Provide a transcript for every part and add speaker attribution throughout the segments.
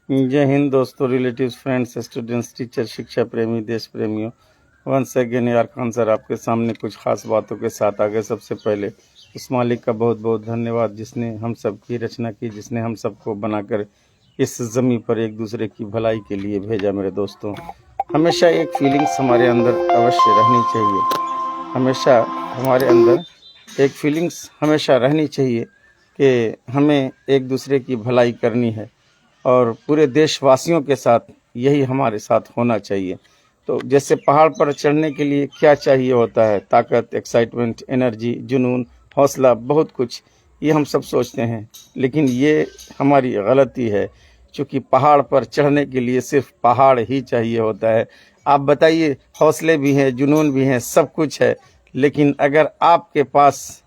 Speaker 1: जय हिंद दोस्तों, relatives, friends, students, teacher, शिक्षा प्रेमी, देश प्रेमियों। वंस अगेन यार खान सर आपके सामने कुछ खास बातों के साथ आ गए। सबसे पहले उस मालिक का बहुत बहुत धन्यवाद जिसने हम सब की रचना की, जिसने हम सबको बनाकर इस ज़मीन पर एक दूसरे की भलाई के लिए भेजा। मेरे दोस्तों, हमेशा एक फीलिंग्स हमारे अंदर अवश्य रहनी चाहिए। हमेशा हमारे अंदर एक फीलिंग्स हमेशा रहनी चाहिए कि हमें एक दूसरे की भलाई करनी है और पूरे देशवासियों के साथ यही हमारे साथ होना चाहिए। तो जैसे पहाड़ पर चढ़ने के लिए क्या चाहिए होता है? ताकत, एक्साइटमेंट, एनर्जी, जुनून, हौसला, बहुत कुछ ये हम सब सोचते हैं, लेकिन ये हमारी गलती है। क्योंकि पहाड़ पर चढ़ने के लिए सिर्फ पहाड़ ही चाहिए होता है। आप बताइए, हौसले भी हैं, जुनून भी हैं, सब कुछ है, लेकिन अगर आपके पास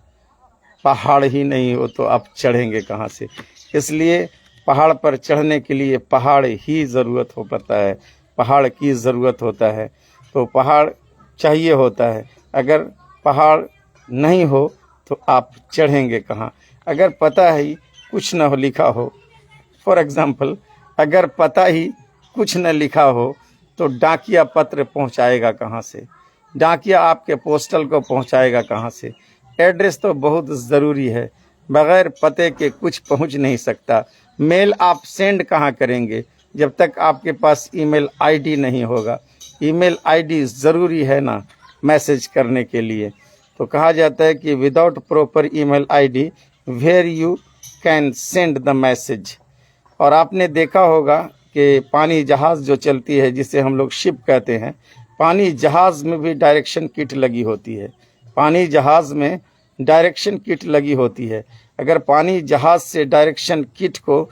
Speaker 1: पहाड़ ही नहीं हो तो आप चढ़ेंगे कहाँ से? इसलिए पहाड़ पर चढ़ने के लिए पहाड़ ही ज़रूरत हो पड़ता है, पहाड़ की ज़रूरत होता है। तो पहाड़ चाहिए होता है। अगर पहाड़ नहीं हो तो आप चढ़ेंगे कहाँ? अगर पता ही कुछ न हो लिखा हो, फॉर एग्ज़ाम्पल, अगर पता ही कुछ न लिखा हो तो डाकिया पत्र पहुंचाएगा कहाँ से? डाकिया आपके पोस्टल को पहुंचाएगा कहाँ से? एड्रेस तो बहुत ज़रूरी है, बग़ैर पते के कुछ पहुंच नहीं सकता। मेल आप सेंड कहाँ करेंगे जब तक आपके पास ईमेल आईडी नहीं होगा? ईमेल आईडी ज़रूरी है ना मैसेज करने के लिए। तो कहा जाता है कि without proper email ID where you can send the message. और आपने देखा होगा कि पानी जहाज़ जो चलती है, जिसे हम लोग शिप कहते हैं, पानी जहाज़ में भी डायरेक्शन किट लगी होती है। पानी जहाज़ में डायरेक्शन किट लगी होती है। अगर पानी जहाज़ से डायरेक्शन किट को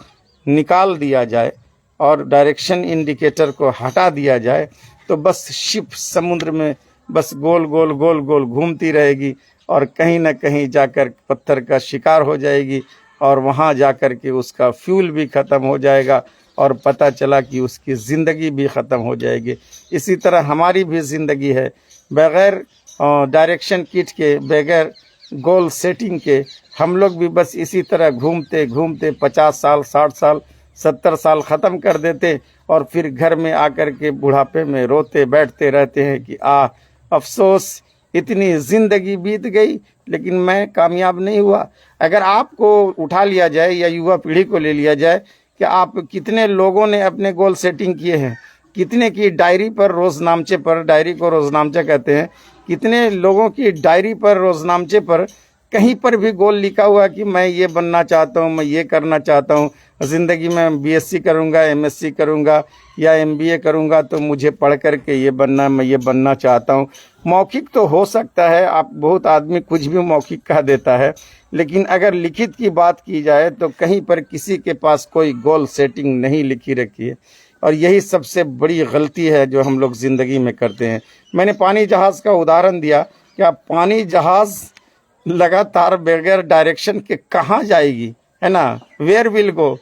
Speaker 1: निकाल दिया जाए और डायरेक्शन इंडिकेटर को हटा दिया जाए तो बस शिप समुद्र में बस गोल गोल गोल गोल घूमती रहेगी और कहीं ना कहीं जाकर पत्थर का शिकार हो जाएगी और वहाँ जाकर के उसका फ्यूल भी ख़त्म हो जाएगा और पता चला कि उसकी ज़िंदगी भी ख़त्म हो जाएगी। इसी तरह हमारी भी ज़िंदगी है। बग़ैर डायरेक्शन किट के, बग़ैर गोल सेटिंग के हम लोग भी बस इसी तरह घूमते घूमते 50 साल, 60 साल, 70 साल ख़त्म कर देते और फिर घर में आकर के बुढ़ापे में रोते बैठते रहते हैं कि अफसोस, इतनी ज़िंदगी बीत गई लेकिन मैं कामयाब नहीं हुआ। अगर आपको उठा लिया जाए या युवा पीढ़ी को ले लिया जाए कि आप कितने लोगों ने अपने गोल सेटिंग किए हैं, कितने की डायरी पर रोज़नामचे पर, डायरी को रोज़नामचा कहते हैं, कितने लोगों की डायरी पर रोज़नामचे पर कहीं पर भी गोल लिखा हुआ कि मैं ये बनना चाहता हूँ, मैं ये करना चाहता हूँ, ज़िंदगी में बीएससी करूँगा, एमएससी करूँगा या एमबीए करूँगा तो मुझे पढ़ कर के ये बनना, मैं ये बनना चाहता हूँ। मौखिक तो हो सकता है, आप बहुत आदमी कुछ भी मौखिक कह देता है, लेकिन अगर लिखित की बात की जाए तो कहीं पर किसी के पास कोई गोल सेटिंग नहीं लिखी रखी है। और यही सबसे बड़ी गलती है जो हम लोग ज़िंदगी में करते हैं। मैंने पानी जहाज़ का उदाहरण दिया। क्या पानी जहाज़ लगातार बगैर डायरेक्शन के कहाँ जाएगी, है ना? Where will go?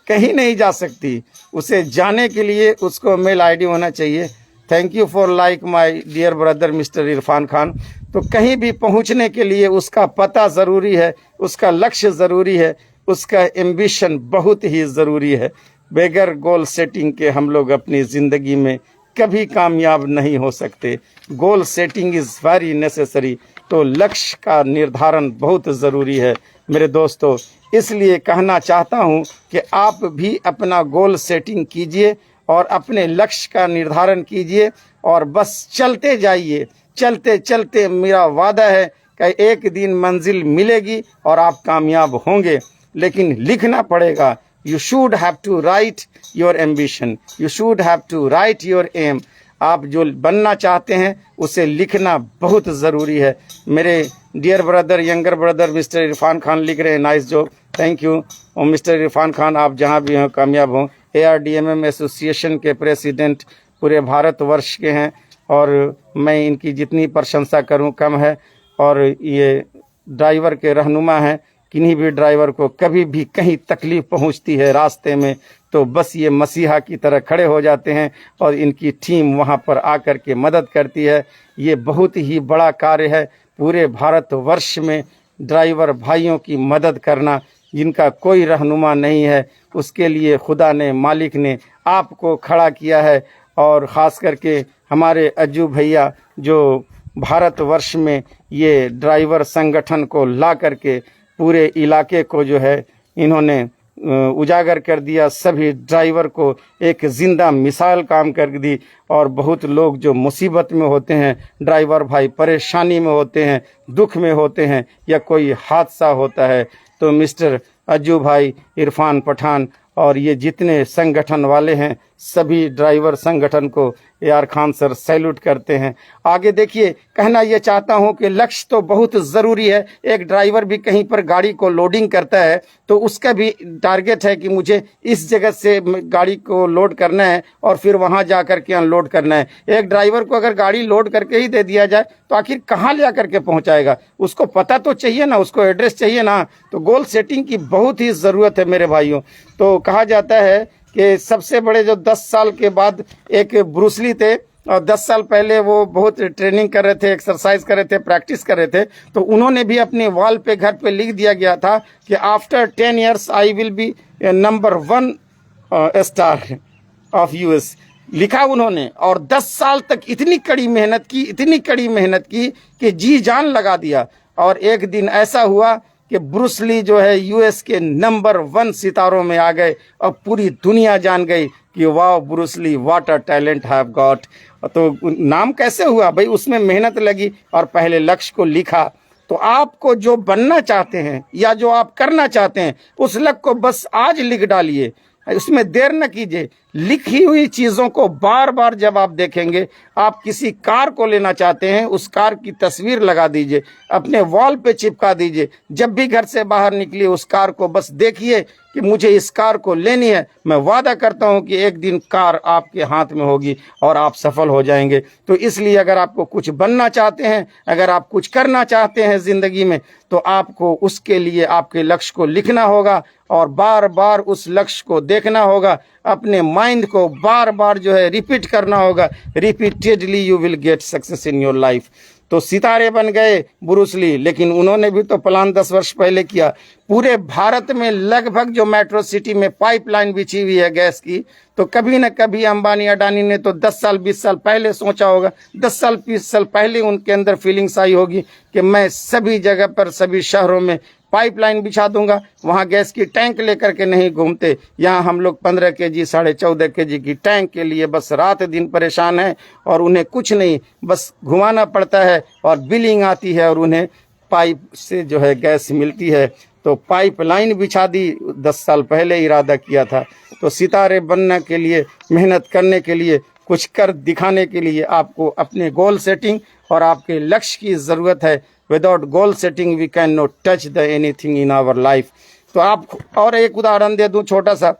Speaker 1: कहीं नहीं जा सकती। उसे जाने के लिए उसको मेल आईडी होना चाहिए। Thank you for like my dear brother mister Irfan Khan. तो कहीं भी पहुंचने के लिए उसका पता ज़रूरी है, उसका लक्ष्य ज़रूरी है, उसका एम्बिशन बहुत ही ज़रूरी है। बगैर गोल सेटिंग के हम लोग अपनी ज़िंदगी में कभी कामयाब नहीं हो सकते। Goal setting is very necessary. तो लक्ष्य का निर्धारण बहुत ज़रूरी है मेरे दोस्तों। इसलिए कहना चाहता हूँ कि आप भी अपना गोल सेटिंग कीजिए और अपने लक्ष्य का निर्धारण कीजिए और बस चलते जाइए। चलते चलते मेरा वादा है कि एक दिन मंजिल मिलेगी और आप कामयाब होंगे। लेकिन लिखना पड़ेगा। You should have to write your ambition. You should have to write your aim. आप जो बनना चाहते हैं उसे लिखना बहुत ज़रूरी है। मेरे dear brother, younger brother mister Irfan Khan लिख रहे हैं, नाइस जॉब, थैंक यू। और मिस्टर इरफान खान, आप जहां भी हों कामयाब हों। ARDMM एसोसिएशन के प्रेसिडेंट पूरे भारतवर्ष के हैं और मैं इनकी जितनी प्रशंसा करूं कम है। और ये ड्राइवर के रहनुमा हैं। किन्हीं भी ड्राइवर को कभी भी कहीं तकलीफ़ पहुंचती है रास्ते में तो बस ये मसीहा की तरह खड़े हो जाते हैं और इनकी टीम वहां पर आकर के मदद करती है। ये बहुत ही बड़ा कार्य है। पूरे भारतवर्ष में ड्राइवर भाइयों की मदद करना जिनका कोई रहनुमा नहीं है, उसके लिए खुदा ने, मालिक ने आपको खड़ा किया है। और ख़ास करके हमारे अज्जू भैया जो भारतवर्ष में ये ड्राइवर संगठन को ला करके पूरे इलाके को जो है इन्होंने उजागर कर दिया, सभी ड्राइवर को एक ज़िंदा मिसाल काम कर दी। और बहुत लोग जो मुसीबत में होते हैं, ड्राइवर भाई परेशानी में होते हैं, दुख में होते हैं, या कोई हादसा होता है, तो मिस्टर अज्जू भाई, इरफान पठान और ये जितने संगठन वाले हैं, सभी ड्राइवर संगठन को AR खान सर सैल्यूट करते हैं। आगे देखिए, कहना ये चाहता हूं कि लक्ष्य तो बहुत ज़रूरी है। एक ड्राइवर भी कहीं पर गाड़ी को लोडिंग करता है तो उसका भी टारगेट है कि मुझे इस जगह से गाड़ी को लोड करना है और फिर वहां जा करके अनलोड करना है। एक ड्राइवर को अगर गाड़ी लोड करके ही दे दिया जाए तो आखिर कहाँ ले करके पहुँचाएगा? उसको पता तो चाहिए ना, उसको एड्रेस चाहिए ना। तो गोल सेटिंग की बहुत ही ज़रूरत है मेरे भाइयों। तो कहा जाता है कि सबसे बड़े जो 10 साल के बाद एक ब्रूस ली थे, और 10 साल पहले वो बहुत ट्रेनिंग कर रहे थे, एक्सरसाइज कर रहे थे, प्रैक्टिस कर रहे थे, तो उन्होंने भी अपने वॉल पे, घर पे लिख दिया गया था कि after 10 years I will be number 1 star of US, लिखा उन्होंने। और 10 साल तक इतनी कड़ी मेहनत की, इतनी कड़ी मेहनत की कि जी जान लगा दिया। और एक दिन ऐसा हुआ कि ब्रूस ली जो है US के नंबर 1 सितारों में आ गए और पूरी दुनिया जान गई कि वाह Bruce Lee, what a talent have got. तो नाम कैसे हुआ भाई? उसमें मेहनत लगी और पहले लक्ष्य को लिखा। तो आपको जो बनना चाहते हैं या जो आप करना चाहते हैं, उस लक्ष्य को बस आज लिख डालिए, उसमें देर न कीजिए। लिखी हुई चीज़ों को बार बार जब आप देखेंगे, आप किसी कार को लेना चाहते हैं, उस कार की तस्वीर लगा दीजिए, अपने वॉल पे चिपका दीजिए। जब भी घर से बाहर निकलिए, उस कार को बस देखिए कि मुझे इस कार को लेनी है। मैं वादा करता हूं कि एक दिन कार आपके हाथ में होगी और आप सफल हो जाएंगे। तो इसलिए अगर आपको कुछ बनना चाहते हैं, अगर आप कुछ करना चाहते हैं ज़िंदगी में, तो आपको उसके लिए आपके लक्ष्य को लिखना होगा और बार बार उस लक्ष्य को देखना होगा। अपने माइंड को बार बार जो है रिपीट करना होगा। Repeatedly you will get success in your life. तो सितारे बन गए ब्रूस ली, लेकिन उन्होंने भी तो प्लान 10 वर्ष पहले किया। पूरे भारत में लगभग जो मेट्रो सिटी में पाइपलाइन बिछी हुई है गैस की, तो कभी न कभी अंबानी अडानी ने तो 10 साल 20 साल पहले सोचा होगा। 10 साल 20 साल पहले उनके अंदर फीलिंग्स आई होगी कि मैं सभी जगह पर, सभी शहरों में पाइपलाइन बिछा दूंगा। वहां गैस की टैंक लेकर के नहीं घूमते, यहाँ हम लोग 15 kg 14.5 kg की टैंक के लिए बस रात दिन परेशान हैं और उन्हें कुछ नहीं, बस घुमाना पड़ता है और बिलिंग आती है और उन्हें पाइप से जो है गैस मिलती है। तो पाइपलाइन बिछा दी, 10 साल पहले इरादा किया था। तो सितारे बनने के लिए, मेहनत करने के लिए, कुछ कर दिखाने के लिए आपको अपने गोल सेटिंग और आपके लक्ष्य की ज़रूरत है। Without goal setting we can not touch the anything in our life. तो आप, और एक उदाहरण दे दूं छोटा सा।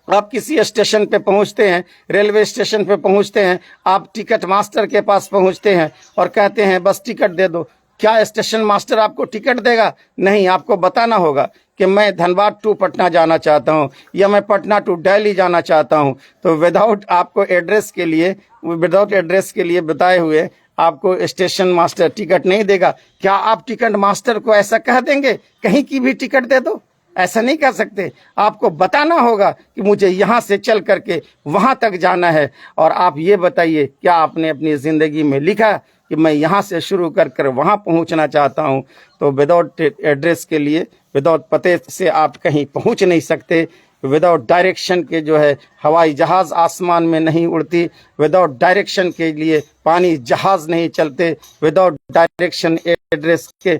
Speaker 1: आप किसी स्टेशन पे पहुंचते हैं, रेलवे स्टेशन पे पहुंचते हैं, आप टिकट मास्टर के पास पहुंचते हैं और कहते हैं बस टिकट दे दो। क्या स्टेशन मास्टर आपको टिकट देगा? नहीं, आपको बताना होगा कि मैं धनबाद टू पटना जाना चाहता हूं या मैं पटना टू दिल्ली जाना चाहता हूं। तो विदाउट आपको एड्रेस के लिए, विदाउट एड्रेस के लिए बताए हुए आपको स्टेशन मास्टर टिकट नहीं देगा। क्या आप टिकट मास्टर को ऐसा कह देंगे कहीं की भी टिकट दे दो? ऐसा नहीं कर सकते। आपको बताना होगा कि मुझे यहाँ से चल करके वहाँ तक जाना है। और आप ये बताइए, क्या आपने अपनी ज़िंदगी में लिखा कि मैं यहाँ से शुरू कर कर वहाँ पहुँचना चाहता हूँ? तो विदाउट एड्रेस के लिए, विदाउट पते से आप कहीं पहुँच नहीं सकते। विदाउट डायरेक्शन के जो है हवाई जहाज़ आसमान में नहीं उड़ती। विदाउट डायरेक्शन के लिए पानी जहाज़ नहीं चलते। विदाउट डायरेक्शन एड्रेस के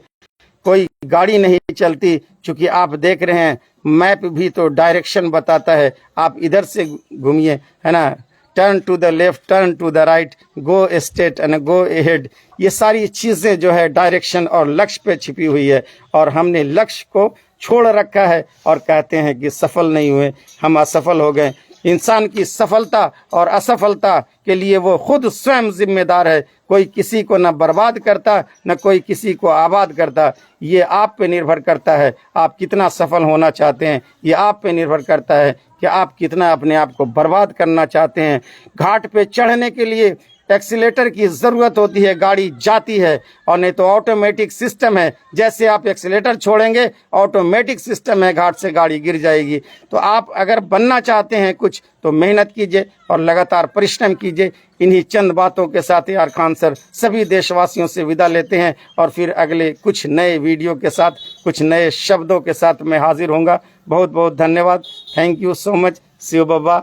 Speaker 1: कोई गाड़ी नहीं चलती। चूंकि आप देख रहे हैं, मैप भी तो डायरेक्शन बताता है, आप इधर से घूमिए, है ना, turn to the left, turn to the right, go straight and go ahead. ये सारी चीज़ें जो है डायरेक्शन और लक्ष्य पे छिपी हुई है। और हमने लक्ष्य को छोड़ रखा है और कहते हैं कि सफल नहीं हुए, हम असफल हो गए। इंसान की सफलता और असफलता के लिए वो खुद स्वयं जिम्मेदार है। कोई किसी को न बर्बाद करता, न कोई किसी को आबाद करता। ये आप पे निर्भर करता है, आप कितना सफल होना चाहते हैं। ये आप पे निर्भर करता है कि आप कितना अपने आप को बर्बाद करना चाहते हैं। घाट पे चढ़ने के लिए
Speaker 2: एक्सीलेटर की ज़रूरत होती है, गाड़ी जाती है, और नहीं तो ऑटोमेटिक सिस्टम है, जैसे आप एक्सीलेटर छोड़ेंगे ऑटोमेटिक सिस्टम है, घाट से गाड़ी गिर जाएगी। तो आप अगर बनना चाहते हैं कुछ तो मेहनत कीजिए और लगातार परिश्रम कीजिए। इन्हीं चंद बातों के साथ यार खान सर सभी देशवासियों से विदा लेते हैं और फिर अगले कुछ नए वीडियो के साथ, कुछ नए शब्दों के साथ मैं हाजिर होऊंगा। बहुत बहुत धन्यवाद। Thank you so much. Shiv Baba